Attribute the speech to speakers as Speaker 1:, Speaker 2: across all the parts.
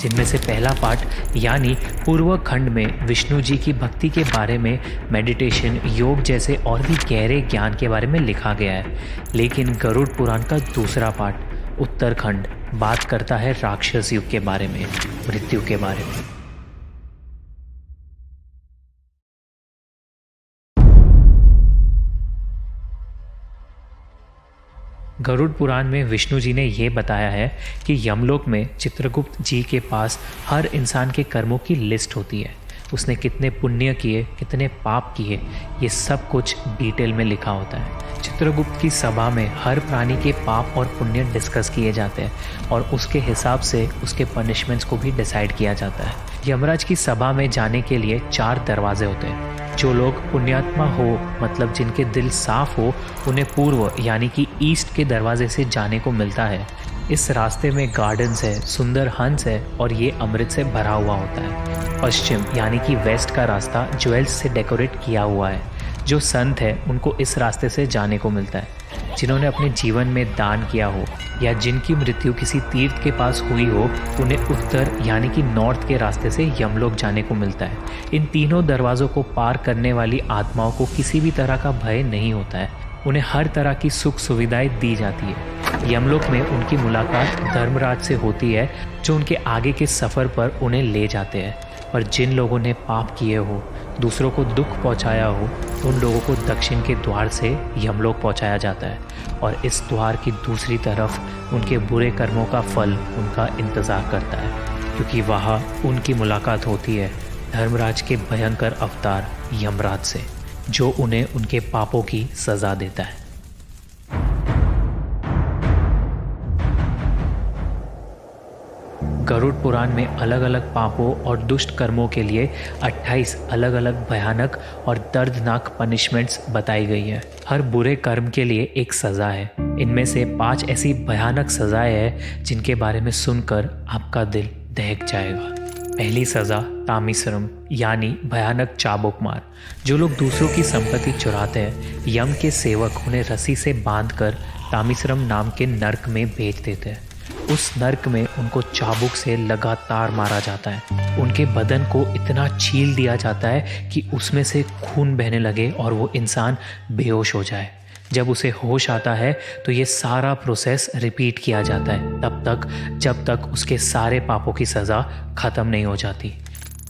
Speaker 1: जिनमें से पहला पार्ट यानी पूर्व खंड में विष्णु जी की भक्ति के बारे में, मेडिटेशन, योग जैसे और भी गहरे ज्ञान के बारे में लिखा गया है। लेकिन गरुड़ पुराण का दूसरा पार्ट उत्तरखंड बात करता है राक्षस युग के बारे में, मृत्यु के बारे में। गरुड़ पुराण में विष्णु जी ने यह बताया है कि यमलोक में चित्रगुप्त जी के पास हर इंसान के कर्मों की लिस्ट होती है। उसने कितने पुण्य किए, कितने पाप किए, ये सब कुछ डिटेल में लिखा होता है। चित्रगुप्त की सभा में हर प्राणी के पाप और पुण्य डिस्कस किए जाते हैं और उसके हिसाब से उसके पनिशमेंट्स को भी डिसाइड किया जाता है। यमराज की सभा में जाने के लिए 4 दरवाजे होते हैं। जो लोग पुण्यात्मा हो, मतलब जिनके दिल साफ हो, उन्हें पूर्व यानी कि ईस्ट के दरवाजे से जाने को मिलता है। इस रास्ते में गार्डन्स है, सुंदर हंस है और ये अमृत से भरा हुआ होता है। पश्चिम यानी कि वेस्ट का रास्ता ज्वेल्स से डेकोरेट किया हुआ है। जो संत है उनको इस रास्ते से जाने को मिलता है। जिन्होंने अपने जीवन में दान किया हो या जिनकी मृत्यु किसी तीर्थ के पास हुई हो, उन्हें उत्तर यानी कि नॉर्थ के रास्ते से यमलोक जाने को मिलता है। इन तीनों दरवाज़ों को पार करने वाली आत्माओं को किसी भी तरह का भय नहीं होता है। उन्हें हर तरह की सुख सुविधाएं दी जाती है। यमलोक में उनकी मुलाकात धर्मराज से होती है, जो उनके आगे के सफ़र पर उन्हें ले जाते हैं। और जिन लोगों ने पाप किए हो, दूसरों को दुख पहुंचाया हो, उन लोगों को दक्षिण के द्वार से यमलोक पहुंचाया जाता है और इस द्वार की दूसरी तरफ उनके बुरे कर्मों का फल उनका इंतज़ार करता है, क्योंकि वहाँ उनकी मुलाकात होती है धर्मराज के भयंकर अवतार यमराज से, जो उन्हें उनके पापों की सज़ा देता है। गरुड़ पुराण में अलग अलग पापों और दुष्ट कर्मों के लिए 28 अलग अलग भयानक और दर्दनाक पनिशमेंट्स बताई गई है। हर बुरे कर्म के लिए एक सज़ा है। इनमें से 5 ऐसी भयानक सज़ाएं हैं जिनके बारे में सुनकर आपका दिल दहक जाएगा। पहली सज़ा तामिश्रम यानी भयानक चाबुक मार। जो लोग दूसरों की संपत्ति चुराते हैं, यम के सेवक उन्हें रस्सी से बांधकर तामिश्रम नाम के नर्क में भेज देते हैं। उस नर्क में उनको चाबुक से लगातार मारा जाता है। उनके बदन को इतना छील दिया जाता है कि उसमें से खून बहने लगे और वो इंसान बेहोश हो जाए। जब उसे होश आता है तो ये सारा प्रोसेस रिपीट किया जाता है तब तक जब तक उसके सारे पापों की सज़ा ख़त्म नहीं हो जाती।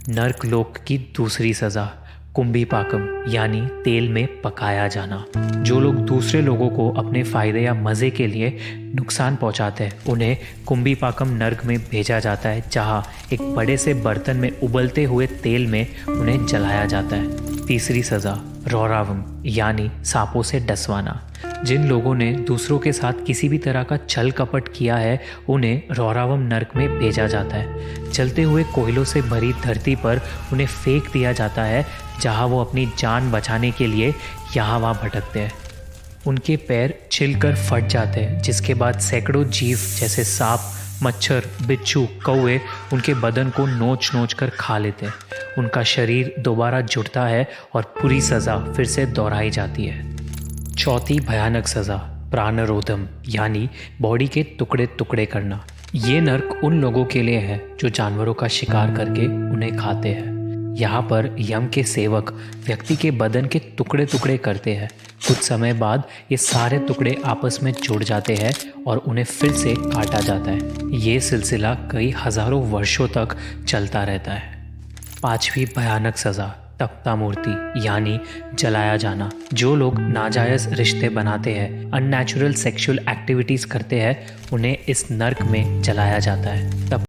Speaker 1: नर्क लोक की दूसरी सज़ा कुंभीपाकम यानी तेल में पकाया जाना। जो लोग दूसरे लोगों को अपने फ़ायदे या मज़े के लिए नुकसान पहुंचाते हैं, उन्हें कुंभीपाकम नर्क में भेजा जाता है, जहां एक बड़े से बर्तन में उबलते हुए तेल में उन्हें जलाया जाता है। तीसरी सज़ा रौरावम यानी सांपों से डसवाना। जिन लोगों ने दूसरों के साथ किसी भी तरह का छल कपट किया है, उन्हें रौरावम नर्क में भेजा जाता है। जलते हुए कोयलों से भरी धरती पर उन्हें फेंक दिया जाता है, जहां वो अपनी जान बचाने के लिए यहाँ वहाँ भटकते हैं। उनके पैर छिलकर फट जाते हैं, जिसके बाद सैकड़ों जीव जैसे सांप, मच्छर, बिच्छू, कौवे उनके बदन को नोच नोच कर खा लेते हैं। उनका शरीर दोबारा जुड़ता है और पूरी सज़ा फिर से दोहराई जाती है। चौथी भयानक सज़ा प्राणरोधम यानी बॉडी के टुकड़े टुकड़े करना। ये नर्क उन लोगों के लिए है जो जानवरों का शिकार करके उन्हें खाते हैं। यहाँ पर यम के सेवक व्यक्ति के बदन के टुकड़े टुकड़े करते हैं। कुछ समय बाद ये सारे टुकड़े आपस में जुड़ जाते हैं और उन्हें फिर से काटा जाता है। ये सिलसिला कई हज़ारों वर्षों तक चलता रहता है। पांचवी भयानक सज़ा तख्ता मूर्ति यानी जलाया जाना। जो लोग नाजायज़ रिश्ते बनाते हैं, अननेचुरल सेक्सुअल एक्टिविटीज़ करते हैं, उन्हें इस नर्क में जलाया जाता है। तब